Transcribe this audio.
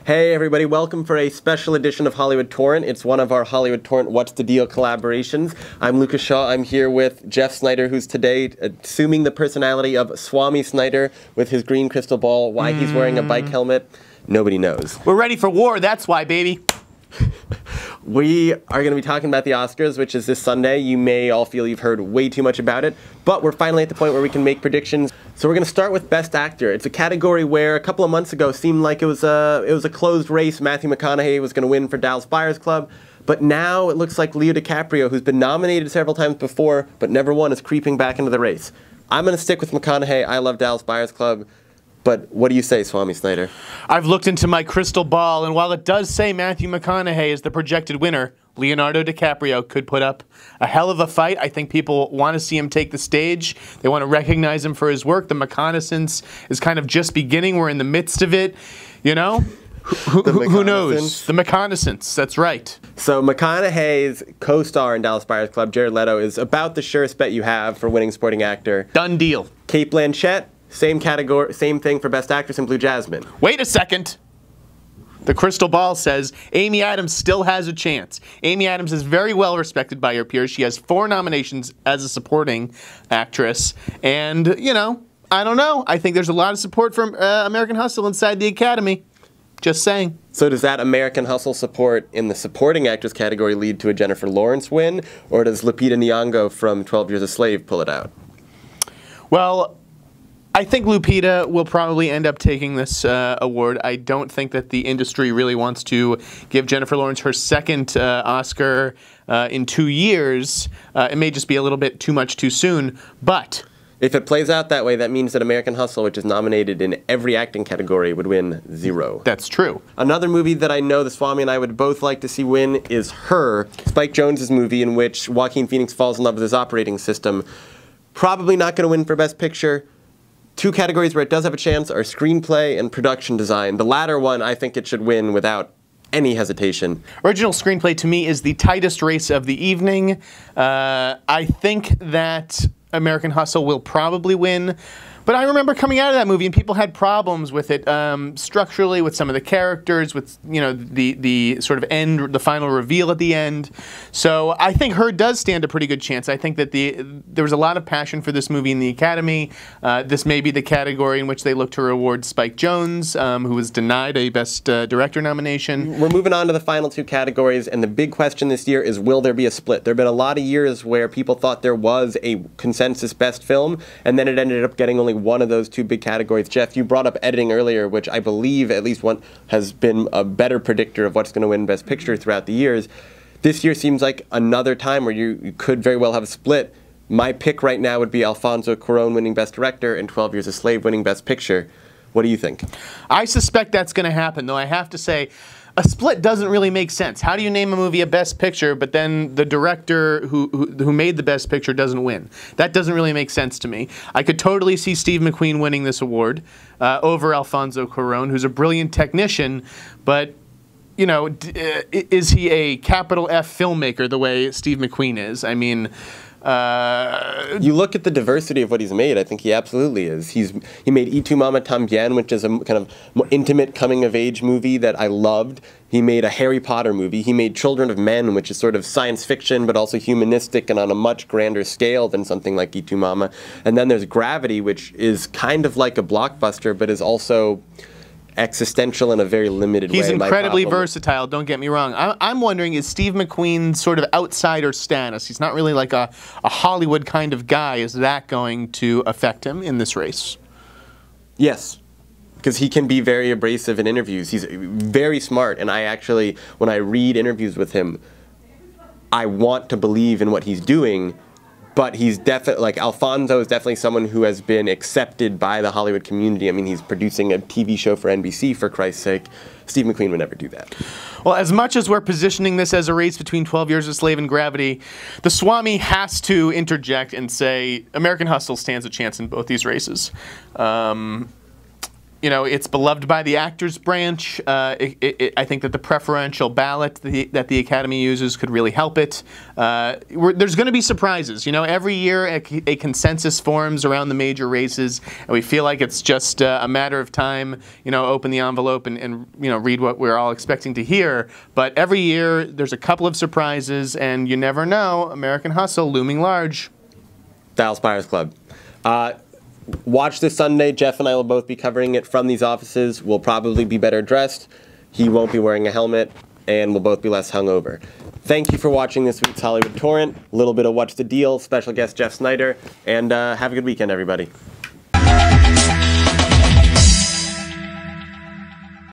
Hey everybody, welcome for a special edition of Hollywood Torrent. It's one of our Hollywood Torrent What's the Deal collaborations. I'm Lucas Shaw. I'm here with Jeff Snyder, who's today assuming the personality of Swami Snyder with his green crystal ball. Why he's wearing a bike helmet, nobody knows. We're ready for war, that's why, baby. We are going to be talking about the Oscars, which is this Sunday. You may all feel you've heard way too much about it, but we're finally at the point where we can make predictions. So we're going to start with Best Actor. It's a category where a couple of months ago seemed like it was a closed race. Matthew McConaughey was going to win for Dallas Buyers Club, but now it looks like Leo DiCaprio, who's been nominated several times before but never won, is creeping back into the race. I'm going to stick with McConaughey. I love Dallas Buyers Club. But what do you say, Swami Snyder? I've looked into my crystal ball, and while it does say Matthew McConaughey is the projected winner, Leonardo DiCaprio could put up a hell of a fight. I think people want to see him take the stage. They want to recognize him for his work. The reconnaissance is kind of just beginning. We're in the midst of it, you know? Who knows? The reconnaissance, that's right. So McConaughey's co-star in Dallas Buyers Club, Jared Leto, is about the surest bet you have for winning supporting actor. Done deal. Cate Blanchett, same category, same thing for Best Actress in Blue Jasmine. Wait a second. The crystal ball says Amy Adams still has a chance. Amy Adams is very well respected by her peers. She has 4 nominations as a supporting actress. And, you know, I don't know. I think there's a lot of support from American Hustle inside the Academy. Just saying. So does that American Hustle support in the supporting actress category lead to a Jennifer Lawrence win? Or does Lupita Nyong'o from 12 Years a Slave pull it out? Well, I think Lupita will probably end up taking this award. I don't think that the industry really wants to give Jennifer Lawrence her second Oscar in 2 years. It may just be a little bit too much too soon, but if it plays out that way, that means that American Hustle, which is nominated in every acting category, would win 0. That's true. Another movie that I know the Swami and I would both like to see win is Her, Spike Jonze's movie in which Joaquin Phoenix falls in love with his operating system. Probably not going to win for Best Picture. 2 categories where it does have a chance are screenplay and production design. The latter one, I think it should win without any hesitation. Original screenplay, to me, is the tightest race of the evening. I think that American Hustle will probably win. But I remember coming out of that movie and people had problems with it structurally, with some of the characters, with the sort of end, the final reveal at the end. So I think Her does stand a pretty good chance. I think that there was a lot of passion for this movie in the Academy. This may be the category in which they look to reward Spike Jonze, who was denied a Best Director nomination. We're moving on to the final 2 categories, and the big question this year is, will there be a split? There have been a lot of years where people thought there was a consensus best film, and then it ended up getting only one of those 2 big categories. Jeff, you brought up editing earlier, which I believe at least one has been a better predictor of what's going to win Best Picture throughout the years. This year seems like another time where you could very well have a split. My pick right now would be Alfonso Cuarón winning Best Director and 12 Years a Slave winning Best Picture. What do you think? I suspect that's going to happen, though I have to say, a split doesn't really make sense. How do you name a movie a Best Picture, but then the director who made the Best Picture doesn't win? That doesn't really make sense to me. I could totally see Steve McQueen winning this award over Alfonso Cuarón, who's a brilliant technician, but you know, is he a capital F filmmaker the way Steve McQueen is? I mean, you look at the diversity of what he's made, I think he absolutely is. He made Y Tu Mama Tambien, which is a kind of more intimate coming-of-age movie that I loved. He made a Harry Potter movie. He made Children of Men, which is sort of science fiction, but also humanistic and on a much grander scale than something like Y Tu Mama. And then there's Gravity, which is kind of like a blockbuster, but is also existential in a very limited way. He's incredibly versatile, don't get me wrong. I'm wondering, is Steve McQueen sort of outsider status? He's not really like a Hollywood kind of guy. Is that going to affect him in this race? Yes, because he can be very abrasive in interviews. He's very smart, and I actually, when I read interviews with him, I want to believe in what he's doing. But he's definitely, like, Alfonso is definitely someone who has been accepted by the Hollywood community. I mean, he's producing a TV show for NBC, for Christ's sake. Steve McQueen would never do that. Well, as much as we're positioning this as a race between 12 Years a Slave and Gravity, the Swami has to interject and say American Hustle stands a chance in both these races. it's beloved by the actors branch. I think that the preferential ballot that the Academy uses could really help it. There's going to be surprises. Every year a consensus forms around the major races, and we feel like it's just a matter of time. Open the envelope and read what we're all expecting to hear. But every year there's a couple of surprises, and you never know. American Hustle looming large. Dallas Buyers Club. Watch this Sunday. Jeff and I will both be covering it from these offices. We'll probably be better dressed. He won't be wearing a helmet, and we'll both be less hungover. Thank you for watching this week's Hollywood Torrent. A little bit of What's the Deal, special guest Jeff Snyder, and have a good weekend, everybody.